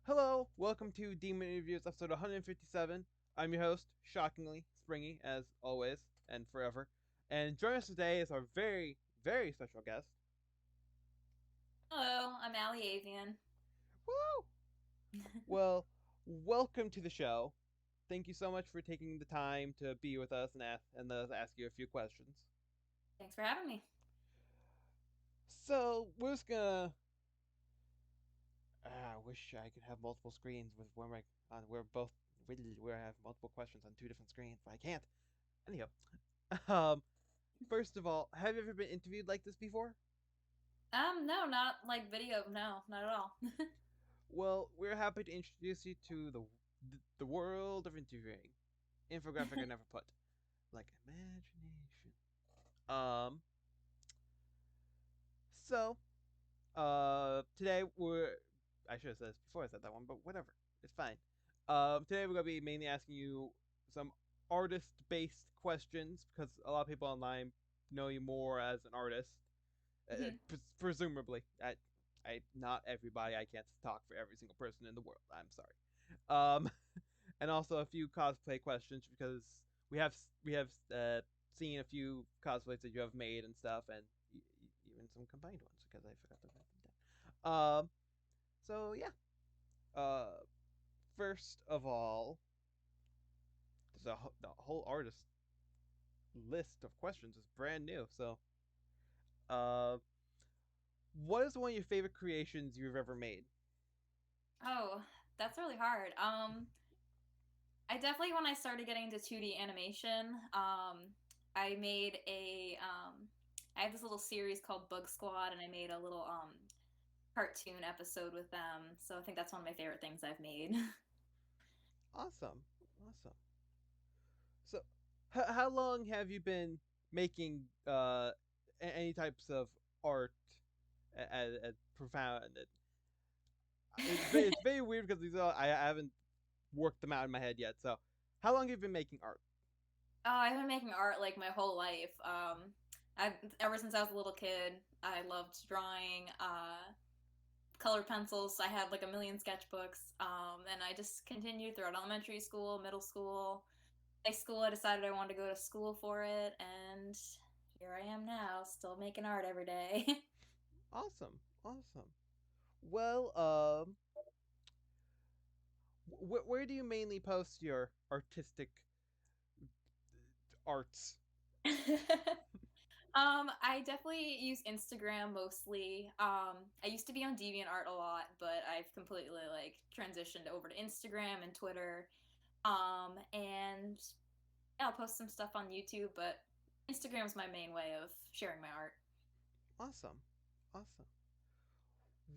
Hello, welcome to Demon Interviews, episode 157. I'm your host, shockingly, Springy, as always, and forever. And joining us today is our very, very special guest. Hello, I'm Avian. Woo! Well, welcome to the show. Thank you so much for taking the time to be with us and ask you a few questions. Thanks for having me. So, we're just gonna. I wish I could have multiple screens with where my on where both where I have multiple questions on two different screens, but I can't. Anyhow, um, first of all, have you ever been interviewed like this before? No, not like video. No, not at all. Well, we're happy to introduce you to the world of interviewing. Infographic I never put. Like imagination. Um so today we're I should have said this before I said that one, but whatever. It's fine. Today we're gonna be mainly asking you some artist based questions because a lot of people online know you more as an artist. Mhm. Presumably. Not everybody. I can't talk for every single person in the world. I'm sorry. Um, and also a few cosplay questions because we have seen a few cosplays that you have made and stuff, and even some combined ones because I forgot to write them down. So yeah. Uh, first of all, the whole artist list of questions is brand new. So, uh, what is one of your favorite creations you've ever made? Oh, that's really hard. I definitely when I started getting into 2D animation, I made I have this little series called Bug Squad, and I made a little cartoon episode with them. So I think that's one of my favorite things I've made. Awesome, awesome. So, how long have you been making any types of art at profound? It's very weird because I haven't worked them out in my head yet. So, how long have you been making art? Oh, I've been making art like my whole life. I ever since I was a little kid, I loved drawing. Colored pencils. I had like a million sketchbooks, and I just continued throughout elementary school, middle school, high school. I decided I wanted to go to school for it, and here I am now, still making art every day. Awesome, awesome. Well, where do you mainly post your artistic arts? I definitely use Instagram mostly. I used to be on DeviantArt a lot, but I've completely like transitioned over to Instagram and Twitter. And yeah, I'll post some stuff on YouTube, but Instagram's my main way of sharing my art. Awesome, awesome.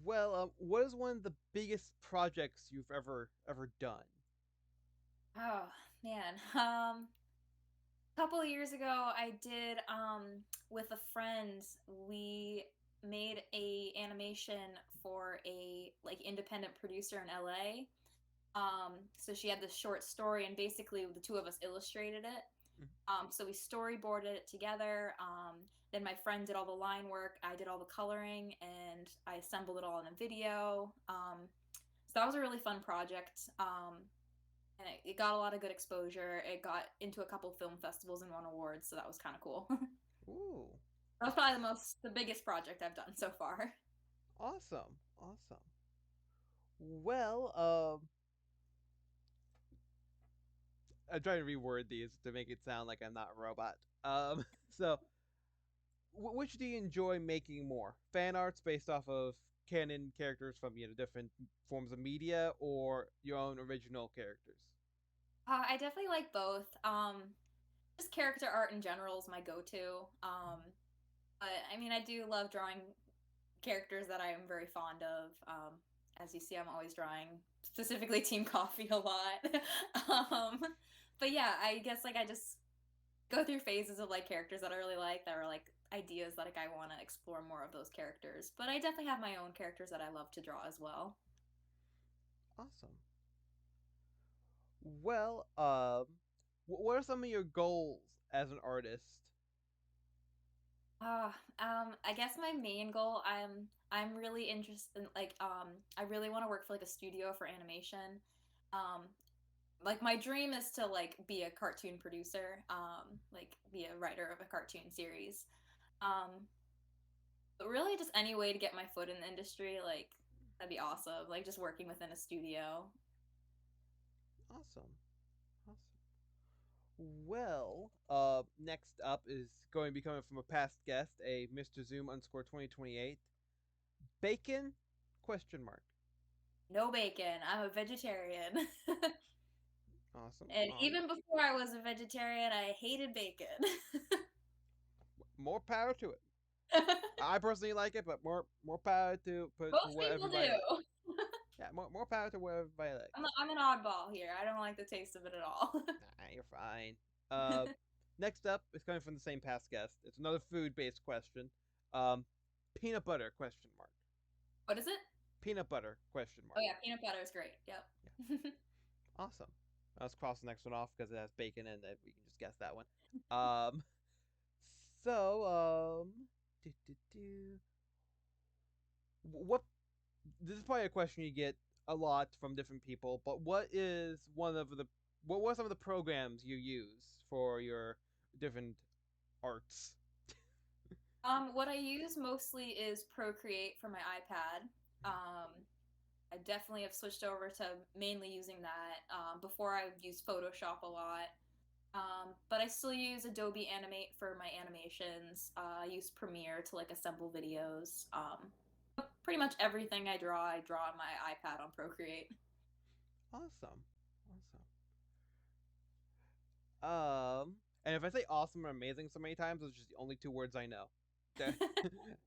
Well, what is one of the biggest projects you've ever done? Oh man. A couple of years ago I did with a friend, we made a animation for a like independent producer in LA. So she had this short story and basically the two of us illustrated it. So we storyboarded it together. Then my friend did all the line work. I did all the coloring, and I assembled it all in a video. So that was a really fun project. And it got a lot of good exposure. It got into a couple film festivals and won awards, so that was kind of cool. That Ooh, was probably the biggest project I've done so far. awesome, awesome. Well, I'm trying to reword these to make it sound like I'm not a robot. So which do you enjoy making more? Fan arts based off of canon characters from different forms of media, or your own original characters? I definitely like both. Just character art in general is my go-to. But I mean, I do love drawing characters that I am very fond of. As you see, I'm always drawing specifically Team Coffee a lot. um, but yeah, I guess like I just go through phases of like characters that I really like that are like ideas that like I want to explore more of those characters. But I definitely have my own characters that I love to draw as well. Awesome. Well, what are some of your goals as an artist? I guess my main goal, I'm really interested in like I really want to work for like a studio for animation. Um, like my dream is to like be a cartoon producer, like be a writer of a cartoon series. Um, but really just any way to get my foot in the industry, like that'd be awesome. Like just working within a studio. Awesome. Awesome. Well, next up is going to be coming from a past guest, a Mr. Zoom underscore 2028. Bacon? Question mark. No bacon. I'm a vegetarian. Awesome. And Awesome. even before I was a vegetarian, I hated bacon. More power to it. I personally like it, but more power to Most what people everybody likes. do. Yeah, more power to what everybody likes. I'm an oddball here. I don't like the taste of it at all. Nah, you're fine. Uh, next up is coming from the same past guest. It's another food-based question. Um, peanut butter? Question mark. What is it? Peanut butter? Question Oh mark. yeah, peanut butter is great. Yep. Yeah, awesome. Let's cross the next one off because it has bacon and we can just guess that one. Um, so do, do, do. What this is probably a question you get a lot from different people, but what were some of the programs you use for your different arts? What I use mostly is Procreate for my iPad. I definitely have switched over to mainly using that. Before I used Photoshop a lot. But I still use Adobe Animate for my animations. I use Premiere to like assemble videos. Pretty much everything I draw on my iPad on Procreate. Awesome, awesome. And if I say awesome or amazing so many times, those are just the only two words I know.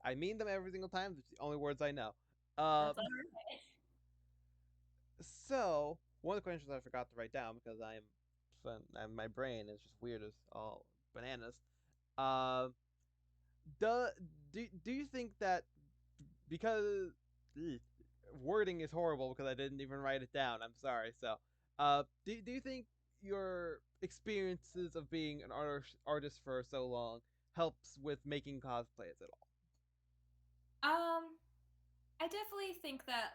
I mean them every single time. It's the only words I know. That's Um, all right. so one of the questions I forgot to write down because my brain is just weird as all bananas. Um, do do you think that because ugh, wording is horrible because I didn't even write it down. I'm sorry. So, do you think your experiences of being an artist for so long helps with making cosplays at all? Um, I definitely think that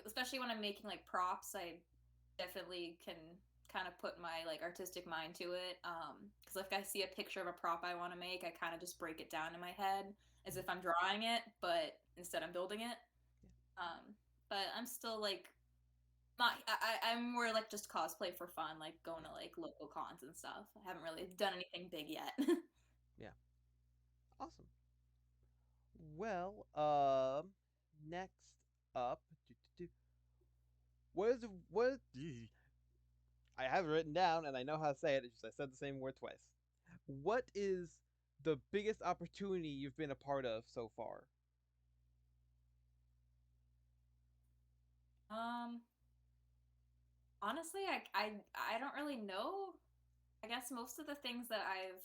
especially when I'm making like props, I definitely can kind of put my like artistic mind to it. Because if I see a picture of a prop I want to make, I kind of just break it down in my head as if I'm drawing it, but instead I'm building it. Um, but I'm still like not. I'm more like just cosplay for fun, like going to like local cons and stuff. I haven't really done anything big yet. Yeah, awesome. Well, next up, what is what? I have it written down and I know how to say it. It's just I said the same word twice. What is the biggest opportunity you've been a part of so far? um, Honestly, I don't really know. I guess most of the things that I've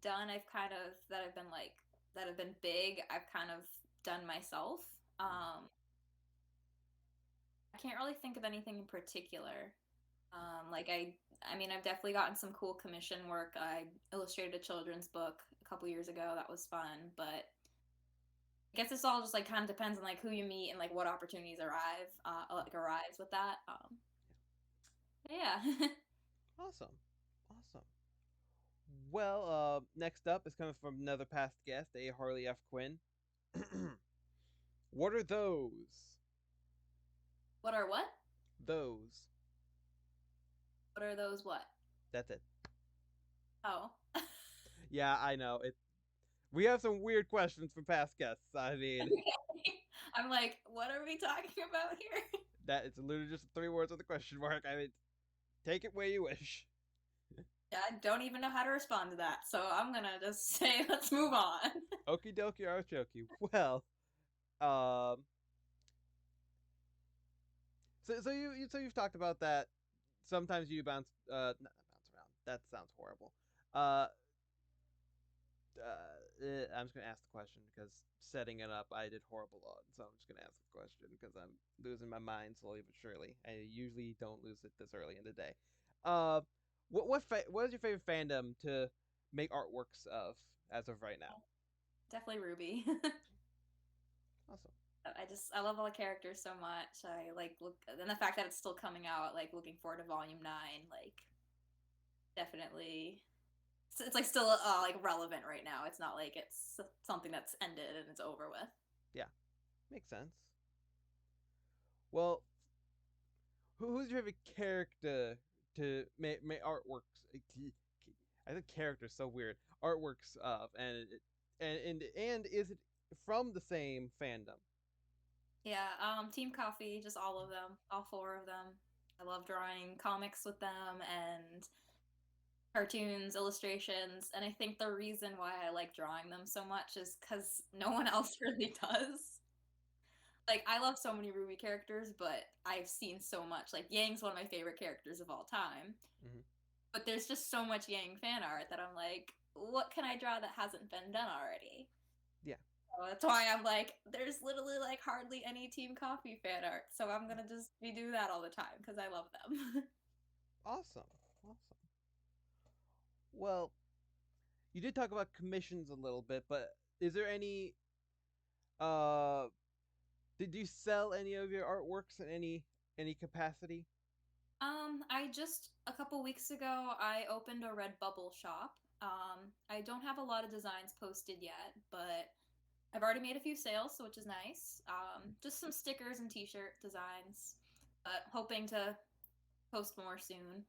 done, I've kind of that have been like that have been big, I've kind of done myself. I can't really think of anything in particular. Like I mean, I've definitely gotten some cool commission work. I illustrated a children's book a couple years ago. That was fun, but I guess this all just like kind of depends on like who you meet and like what opportunities arrives with that. Yeah. Awesome, awesome. Well, next up is coming from another past guest, a Harley F. Quinn. What are those? What are what? Those. What are those? What? That's it. Oh. Yeah, I know. We have some weird questions from past guests. I mean, Okay. I'm like, what are we talking about here? that it's literally just three words with a question mark. I mean, take it where you wish. I don't even know how to respond to that, so I'm gonna just say let's move on. Okie dokie artichoke. Well, um, so you've talked about that. Sometimes you not bounce around. That sounds horrible. Uh, I'm just gonna ask the question because setting it up, I did horrible on. So I'm just gonna ask the question because I'm losing my mind slowly but surely. I usually don't lose it this early in the day. Uh, what is your favorite fandom to make artworks of as of right now? Definitely Ruby. Awesome. I love all the characters so much. I like look and the fact that it's still coming out. Like looking forward to Volume 9. Like definitely, it's like still like relevant right now. It's not like it's something that's ended and it's over with. Yeah, makes sense. Well, who's your favorite character to make artworks? I think character is so weird. Artworks of and is it from the same fandom? Yeah, Team Coffee, just all of them, all four of them. I love drawing comics with them and cartoons, illustrations, and I think the reason why I like drawing them so much is because no one else really does. Like, I love so many Ruby characters, but I've seen so much. Like, Yang's one of my favorite characters of all time, Mm-hmm. but there's just so much Yang fan art that I'm like, what can I draw that hasn't been done already? Yeah. So that's why I'm like, there's literally like hardly any Team Coffee fan art, so I'm gonna just be do that all the time because I love them. Awesome. Awesome. Well, you did talk about commissions a little bit, but is there any uh did you sell any of your artworks in any capacity? I just a couple weeks ago I opened a Redbubble shop. I don't have a lot of designs posted yet, but I've already made a few sales, so which is nice. Just some stickers and T-shirt designs, but hoping to post more soon.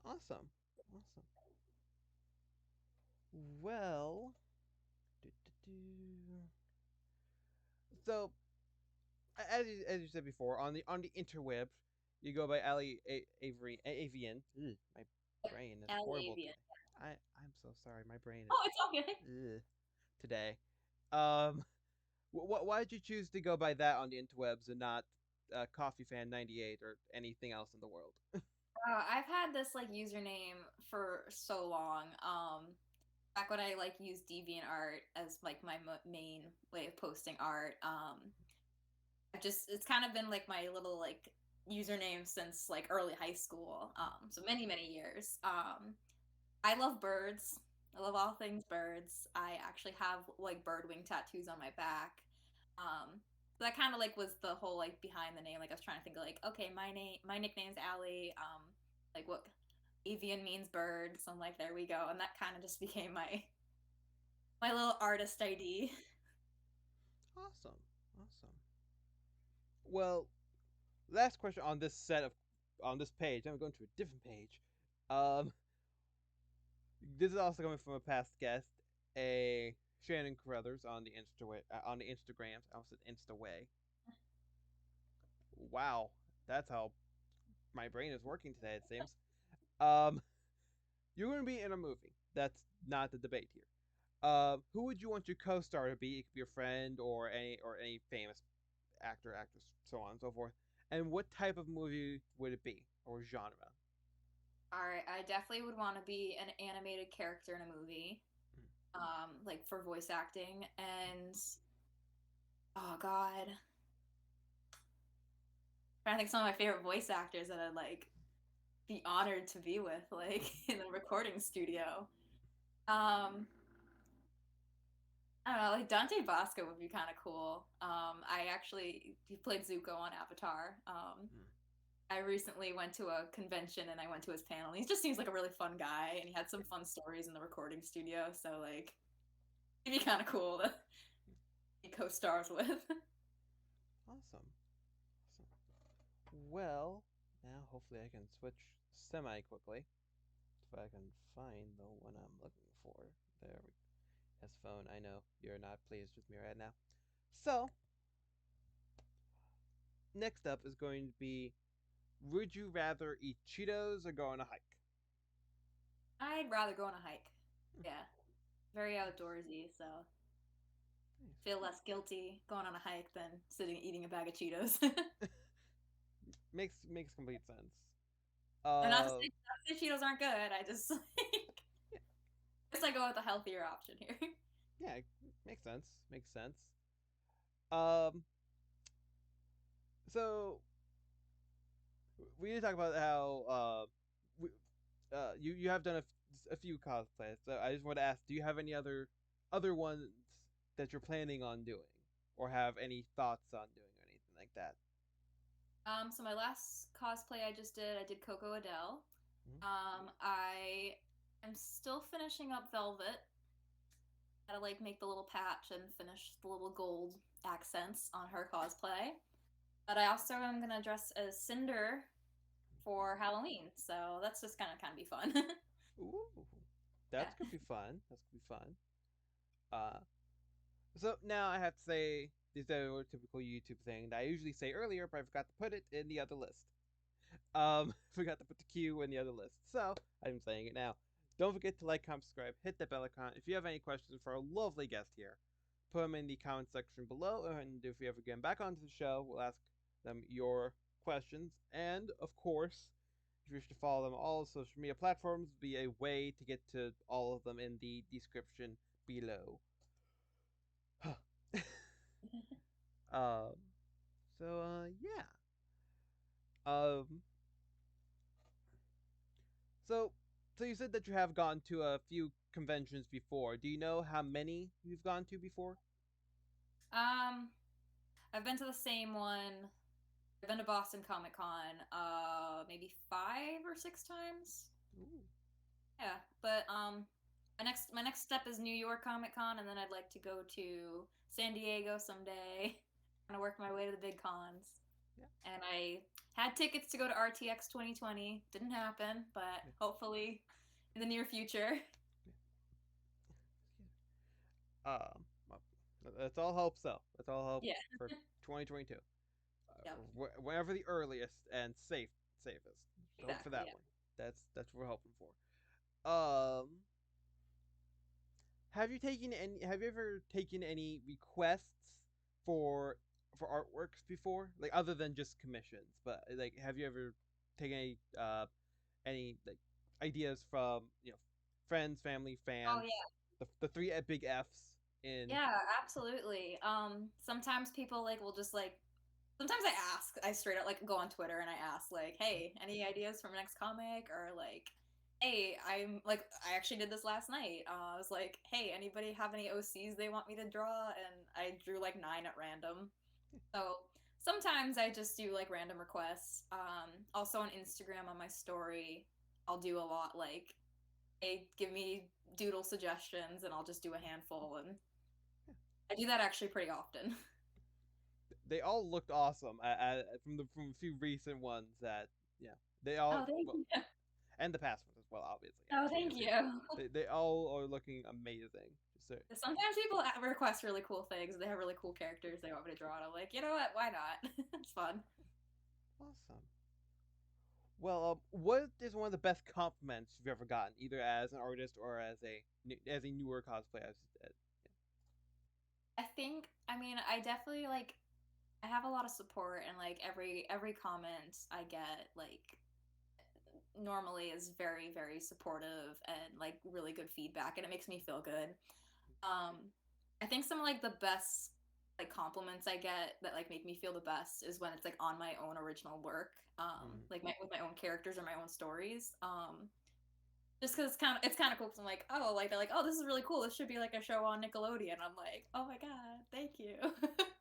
Awesome. Awesome. Well, do, do, do. So as you said before, on the interweb, you go by Avery Avian. Ugh, my brain is horrible Avian. today. I'm so sorry. My brain is Oh, it's all good. ugh, today. Um, why did you choose to go by that on the interwebs and not Coffee Fan 98 or anything else in the world? I've had this like username for so long. Back when I like used DeviantArt as like my main way of posting art. I just it's kind of been like my little like username since like early high school. So many years. I love birds. I love all things birds. I actually have like bird wing tattoos on my back. So that kind of like was the whole like behind the name. Like I was trying to think of like, okay, my nickname's Allie. Like what avian means bird. So I'm like, there we go. And that kind of just became my little artist ID. Awesome, awesome. Well, last question on this set of on this page. I'm going to a different page. Um, this is also coming from a past guest, a Shannon Carruthers on the on the Instagrams. I almost said Instaway. Wow, that's how my brain is working today. It seems. Um, you're going to be in a movie. That's not the debate here. Who would you want your co-star to be? It could be your friend or any famous actor, actress, so on and so forth. And what type of movie would it be or genre? All right, I definitely would want to be an animated character in a movie, like for voice acting. And oh god, I think some of my favorite voice actors that I'd like be honored to be with, like in the recording studio. Um, I don't know, like Dante Bosco would be kind of cool. I actually he played Zuko on Avatar. Mm. I recently went to a convention and I went to his panel. He just seems like a really fun guy, and he had some fun stories in the recording studio. So like, it'd be kind of cool to be co-stars with. Awesome. Awesome. Well, now hopefully I can switch semi quickly if I can find the one I'm looking for. There we go. Yes, phone. I know you're not pleased with me right now. So next up is going to be: would you rather eat Cheetos or go on a hike? I'd rather go on a hike. Hmm, Yeah, very outdoorsy, so nice. feel less guilty going on a hike than sitting eating a bag of Cheetos. Makes complete sense. And Uh, not to say Cheetos aren't good. I just like yeah, guess I go with a healthier option here. yeah, makes sense. Makes sense. Um, so we need to talk about how you have done a few cosplays. So I just want to ask, do you have any other ones that you're planning on doing? or have any thoughts on doing or anything like that? So my last cosplay I did Coco Adele. Mhm. I am still finishing up Velvet. Gotta like make the little patch and finish the little gold accents on her cosplay. But I also am gonna dress as Cinder for Halloween, so that's just gonna kind of be fun. Ooh, Yeah. that's gonna be fun. That's gonna be fun. Uh, so now I have to say this typical YouTube thing that I usually say earlier, but I forgot to put it in the other list. Forgot to put the Q in the other list, so I'm saying it now. Don't forget to like, comment, subscribe, hit that bell icon. If you have any questions for our lovely guest here, put them in the comment section below, and if we ever get back onto the show, we'll ask them your questions. And of course, if you wish to follow them on all social media platforms, be a way to get to all of them in the description below. um, yeah. Um, so so you said that you have gone to a few conventions before. Do you know how many you've gone to before? Um, I've been to the same one. I've been to Boston Comic Con, maybe 5 or 6 times. Ooh, Yeah, but my next step is New York Comic Con, and then I'd like to go to San Diego someday. Trying to work my way to the big cons. yeah, And I had tickets to go to RTX 2020. Didn't happen, but yeah, hopefully in the near future. yeah. Well, let's all hope so. Let's all hope Yeah. for 2022. Yep. Whenever the earliest and safest. Hope for Exactly. that Yeah. one. That's what we're hoping for. Um, have you taken any? Have you ever taken any requests for for artworks before? Like other than just commissions, but like have you ever taken any like ideas from friends, family, Oh fans, yeah. the three big Fs in. Yeah, absolutely. Sometimes people like will just like sometimes I ask, I straight up like go on Twitter and I ask like, "Hey, any ideas for my next comic?" Or like, "Hey, I'm like I actually did this last night. I was like, "Hey, anybody have any OCs they want me to draw?" And I drew like 9 at random. So, sometimes I just do like random requests. Also on Instagram on my story, I'll do a lot like, "Hey, give me doodle suggestions," and I'll just do a handful and I do that actually pretty often. They all looked awesome from a few recent ones that yeah they all Oh, thank well you. and the past ones as well obviously Oh, actually thank as you. they all are looking amazing. So Sometimes people request really cool things. They have really cool characters they want me to draw, and I'm like, you know what? Why not? It's fun. awesome. Well, what is one of the best compliments you've ever gotten, either as an artist or as a newer cosplayer? I mean, I definitely like. I have a lot of support, and like every comment I get, like normally is very very supportive and like really good feedback, and it makes me feel good. Um, I think some of like the best like compliments I get that like make me feel the best is when it's like on my own original work, Mm. like with my own characters or my own stories. Just because it's kind of cool. Cause I'm like, oh, like they're like, oh, this is really cool. This should be like a show on Nickelodeon. I'm like, oh my god, thank you.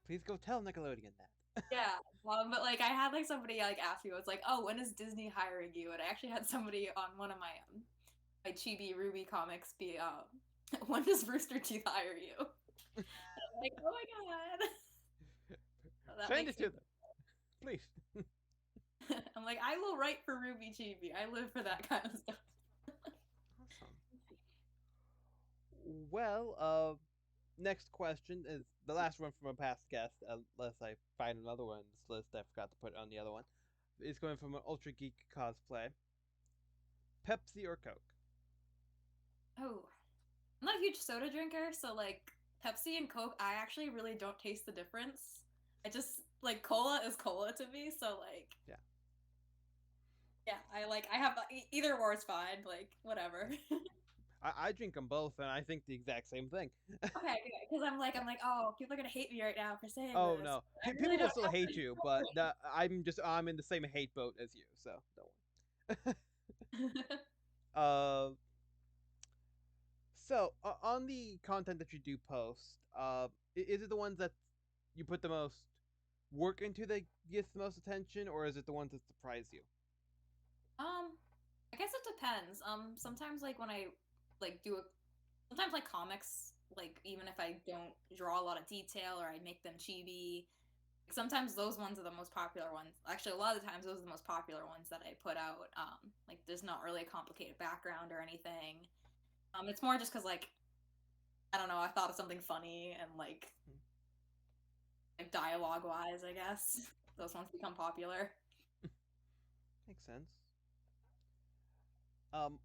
Please go tell Nickelodeon that. Yeah, but like I had like somebody like ask me, it's like, oh, when is Disney hiring you? And I actually had somebody on one of my Chibi Ruby comics be when does Rooster Teeth hire you? I'm like, oh my god. So that Send it makes to me them, please. I'm like, I will write for Ruby Chibi. I live for that kind of stuff. Awesome. Well, next question is the last one from a past guest, unless I find another one in this list. I forgot to put on the other one. It's going from an Ultra Geek cosplay. Pepsi or Coke? Oh, I'm not a huge soda drinker, so like Pepsi and Coke, I actually really don't taste the difference. I just like cola is cola to me, so like Yeah. yeah, I have either or is fine, like whatever. I drink them both, and I think the exact same thing. Okay, good. Because I'm like, oh, people are gonna hate me right now for saying Oh this. no, I really people will don't still hate you, but I'm in the same hate boat as you, so don't worry. have. uh, so on the content that you do post, is it the ones that you put the most work into that gets the most attention, or is it the ones that surprise you? Um, I guess it depends. Sometimes like when I like do a sometimes like comics, like even if I don't draw a lot of detail or I make them chibi, sometimes those ones are the most popular ones. Actually, a lot of the times those are the most popular ones that I put out. Like there's not really a complicated background or anything. It's more just because like I don't know, I thought of something funny and Hmm, like dialogue wise, I guess those ones become popular. makes sense.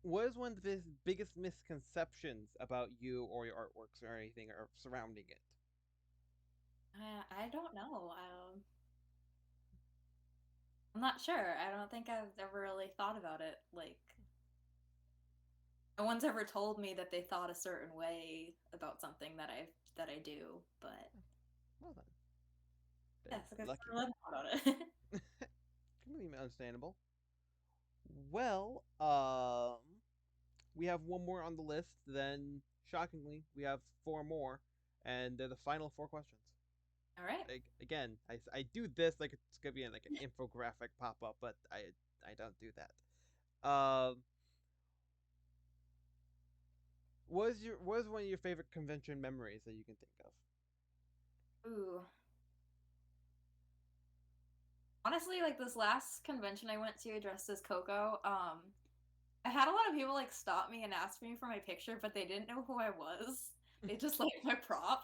What is one of the biggest misconceptions about you or your artworks or anything or surrounding it? I don't know. I'm not sure. I don't think I've ever really thought about it. Like no one's ever told me that they thought a certain way about something that I do, but Well then, yes, then I guess lucky. I never thought about it. Completely understandable. Well, we have one more on the list. Then, shockingly, we have four more, and they're the final four questions. All right. Again, I do this like it's gonna be like an infographic pop up, but I don't do that. What is one of your favorite convention memories that you can think of? Ooh. Honestly, like this last convention I went to dressed as Coco, I had a lot of people like stop me and ask me for my picture, but they didn't know who I was. They just liked my prop,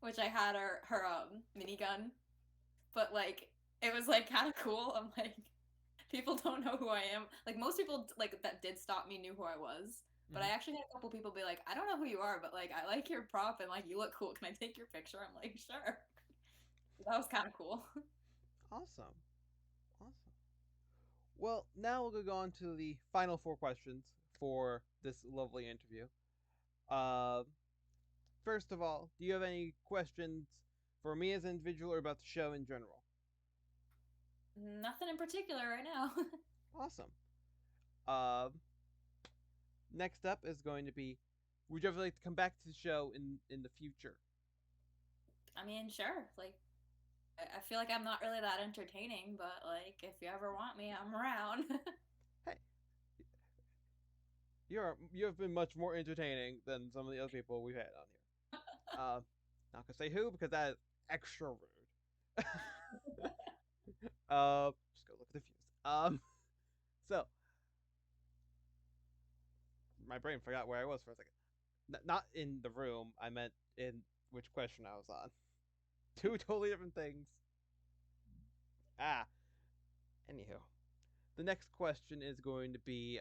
which I had her minigun. But like it was like kind of cool. I'm like people don't know who I am. Like most people like that did stop me knew who I was. But Mm-hmm. I actually had a couple people be like, I don't know who you are, but like I like your prop and like you look cool. Can I take your picture? I'm like, sure. That was kind of cool. Awesome, awesome. Well, now we'll go on to the final four questions for this lovely interview. Uh, First of all, do you have any questions for me as an individual or about the show in general? Nothing in particular right now. Awesome. Uh, Next up is going to be, would you ever like to come back to the show in the future? I mean, sure. Like I feel like I'm not really that entertaining, but like if you ever want me, I'm around. Hey, you have been much more entertaining than some of the other people we've had on here. Not gonna say who because that is extra rude. Just go look at the views. So my brain forgot where I was for a second. Not in the room. I meant in which question I was on. Two totally different things. Ah, anywho, the next question is going to be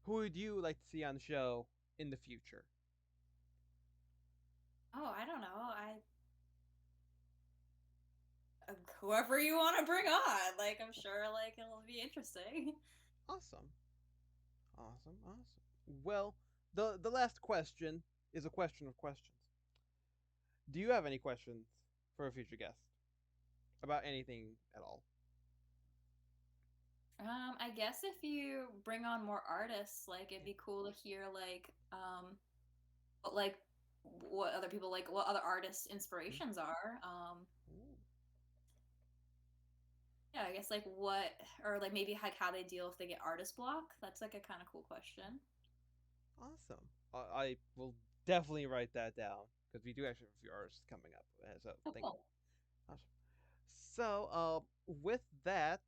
who would you like to see on the show in the future? Oh, I don't know. I whoever you want to bring on. Like I'm sure like it'll be interesting. Awesome, awesome, awesome. Well, the last question is a question of questions. Do you have any questions for a future guest about anything at all? I guess if you bring on more artists, like it'd Yeah. be cool to hear like what other people like what other artists' Mm-hmm. inspirations are. Ooh, Yeah, I guess like what or like maybe like how they deal if they get artist block. That's like a kind of cool question. awesome. I will definitely write that down because we do actually have a few artists coming up. So Oh, thank you. cool. Awesome. So, with that,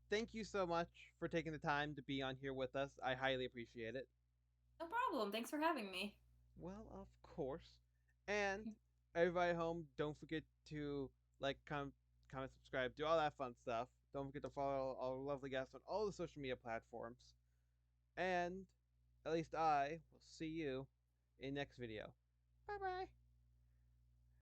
thank you so much for taking the time to be on here with us. I highly appreciate it. No problem. Thanks for having me. Well, of course. And everybody at home, don't forget to like, comment, subscribe, do all that fun stuff. Don't forget to follow our lovely guests on all the social media platforms. And at least I will see you in next video. Bye bye.